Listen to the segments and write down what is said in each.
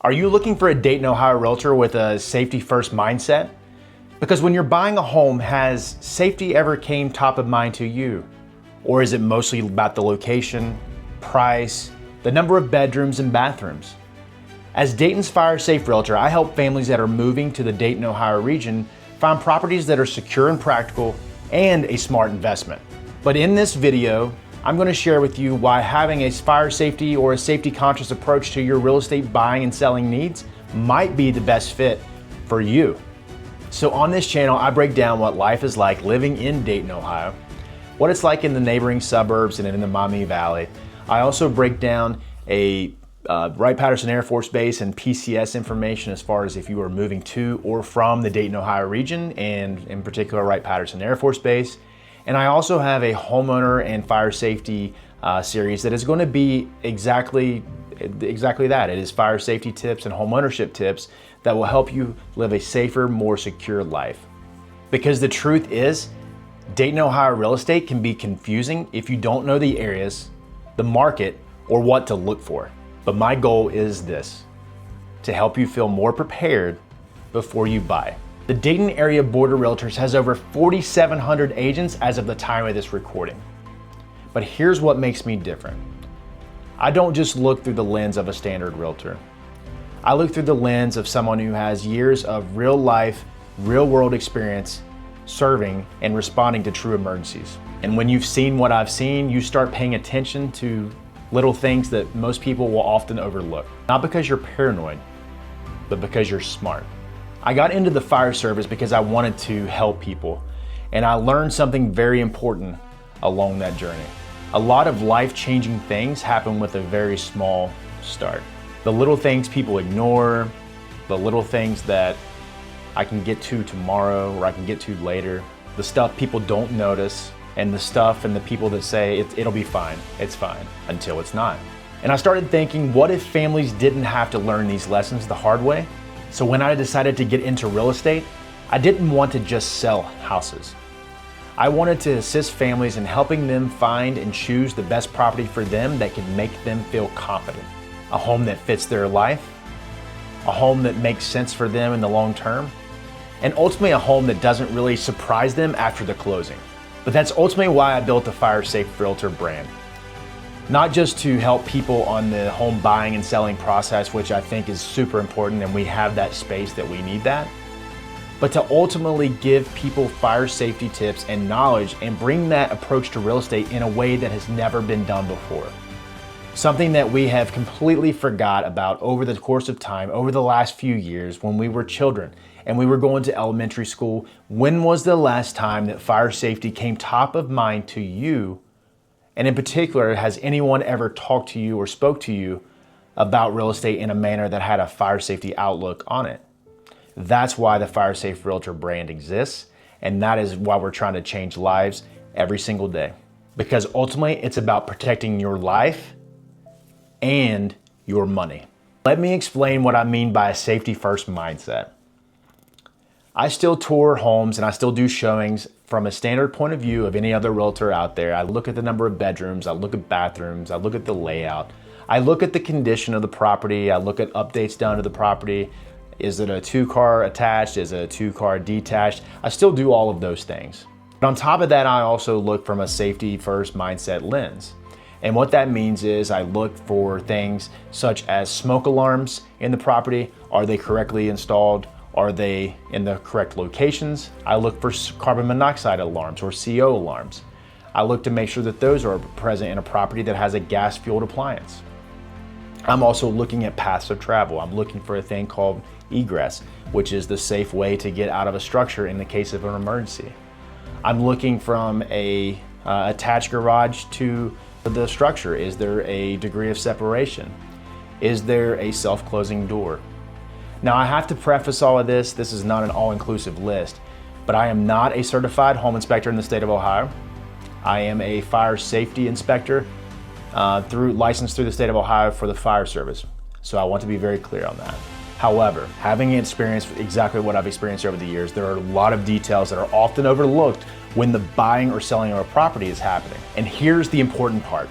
Are you looking for a Dayton Ohio Realtor with a safety-first mindset? Because when you're buying a home, has safety ever came top of mind to you? Or is it mostly about the location, price, the number of bedrooms and bathrooms? As Dayton's Fire Safe Realtor, I help families that are moving to the Dayton, Ohio region find properties that are secure and practical and a smart investment. But in this video, I'm going to share with you why having a fire safety or a safety conscious approach to your real estate buying and selling needs might be the best fit for you. So on this channel, I break down what life is like living in Dayton, Ohio, what it's like in the neighboring suburbs and in the Maumee Valley. I also break down a Wright-Patterson Air Force Base and PCS information as far as if you are moving to or from the Dayton, Ohio region, and in particular Wright-Patterson Air Force Base. And I also have a homeowner and fire safety series that is going to be exactly that. It is fire safety tips and homeownership tips that will help you live a safer, more secure life. Because the truth is, Dayton, Ohio real estate can be confusing if you don't know the areas, the market, or what to look for. But my goal is this, to help you feel more prepared before you buy. The Dayton Area Board of Realtors has over 4,700 agents as of the time of this recording. But here's what makes me different. I don't just look through the lens of a standard realtor. I look through the lens of someone who has years of real life, real world experience serving and responding to true emergencies. And when you've seen what I've seen, you start paying attention to little things that most people will often overlook. Not because you're paranoid, but because you're smart. I got into the fire service because I wanted to help people, and I learned something very important along that journey. A lot of life-changing things happen with a very small start. The little things people ignore, the little things that I can get to tomorrow or I can get to later, the stuff people don't notice, and the stuff and the people that say it'll be fine, it's fine, until it's not. And I started thinking, what if families didn't have to learn these lessons the hard way? So when I decided to get into real estate, I didn't want to just sell houses. I wanted to assist families in helping them find and choose the best property for them that can make them feel confident. A home that fits their life, a home that makes sense for them in the long term, and ultimately a home that doesn't really surprise them after the closing. But that's ultimately why I built the Fire Safe Realtor brand. Not just to help people on the home buying and selling process, which I think is super important and we have that space that we need that, but to ultimately give people fire safety tips and knowledge and bring that approach to real estate in a way that has never been done before. Something that we have completely forgot about over the course of time, over the last few years when we were children and we were going to elementary school. When was the last time that fire safety came top of mind to you? And in particular, has anyone ever talked to you or spoke to you about real estate in a manner that had a fire safety outlook on it? That's why the Fire Safe Realtor brand exists. And that is why we're trying to change lives every single day. Because ultimately, it's about protecting your life and your money. Let me explain what I mean by a safety first mindset. I still tour homes and I still do showings from a standard point of view of any other realtor out there. I look at the number of bedrooms, I look at bathrooms, I look at the layout, I look at the condition of the property, I look at updates done to the property. Is it a 2-car attached? Is it a 2-car detached? I still do all of those things. But on top of that, I also look from a safety first mindset lens. And what that means is I look for things such as smoke alarms in the property. Are they correctly installed? Are they in the correct locations? I look for carbon monoxide alarms or CO alarms. I look to make sure that those are present in a property that has a gas-fueled appliance. I'm also looking at paths of travel. I'm looking for a thing called egress, which is the safe way to get out of a structure in the case of an emergency. I'm looking from a attached garage to the structure. Is there a degree of separation? Is there a self-closing door? Now I have to preface all of this is not an all-inclusive list, but I am not a certified home inspector in the state of Ohio. I am a fire safety inspector licensed through the state of Ohio for the fire service. So I want to be very clear on that. However, having experienced exactly what I've experienced over the years, there are a lot of details that are often overlooked when the buying or selling of a property is happening. And here's the important part.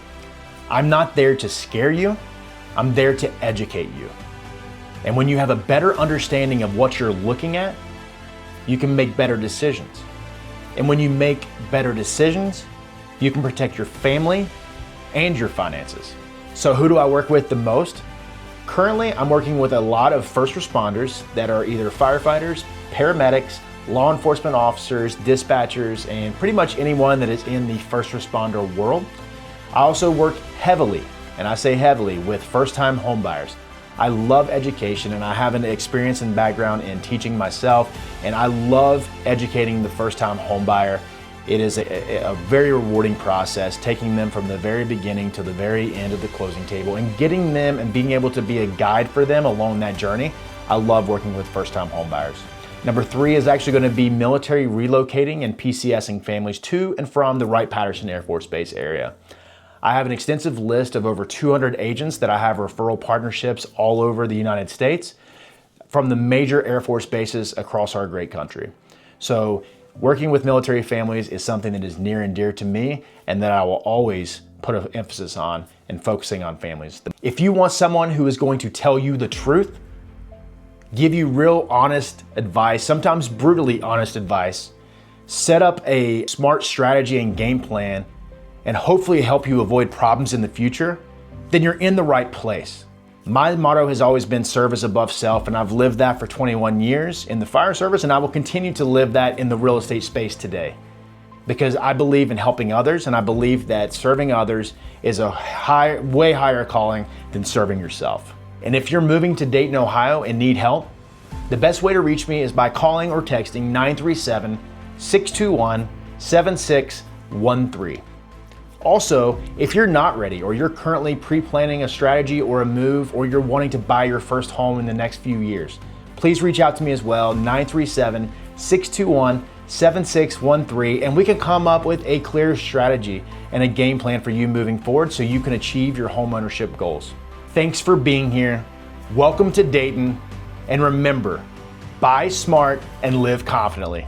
I'm not there to scare you, I'm there to educate you. And when you have a better understanding of what you're looking at, you can make better decisions. And when you make better decisions, you can protect your family and your finances. So who do I work with the most? Currently, I'm working with a lot of first responders that are either firefighters, paramedics, law enforcement officers, dispatchers, and pretty much anyone that is in the first responder world. I also work heavily, and I say heavily, with first-time homebuyers. I love education, and I have an experience and background in teaching myself, and I love educating the first-time homebuyer. It is a very rewarding process, taking them from the very beginning to the very end of the closing table and getting them and being able to be a guide for them along that journey. I love working with first-time homebuyers. Number 3 is actually going to be military relocating and PCSing families to and from the Wright-Patterson Air Force Base area. I have an extensive list of over 200 agents that I have referral partnerships all over the United States from the major Air Force bases across our great country. So working with military families is something that is near and dear to me and that I will always put an emphasis on and focusing on families. If you want someone who is going to tell you the truth, give you real honest advice, sometimes brutally honest advice, set up a smart strategy and game plan, and hopefully help you avoid problems in the future, then you're in the right place. My motto has always been service above self, and I've lived that for 21 years in the fire service, and I will continue to live that in the real estate space today. Because I believe in helping others, and I believe that serving others is a way higher calling than serving yourself. And if you're moving to Dayton, Ohio and need help, the best way to reach me is by calling or texting 937-621-7613. Also, if you're not ready or you're currently pre-planning a strategy or a move or you're wanting to buy your first home in the next few years, please reach out to me as well, 937-621-7613, and we can come up with a clear strategy and a game plan for you moving forward so you can achieve your home ownership goals. Thanks for being here. Welcome to Dayton, and remember, buy smart and live confidently.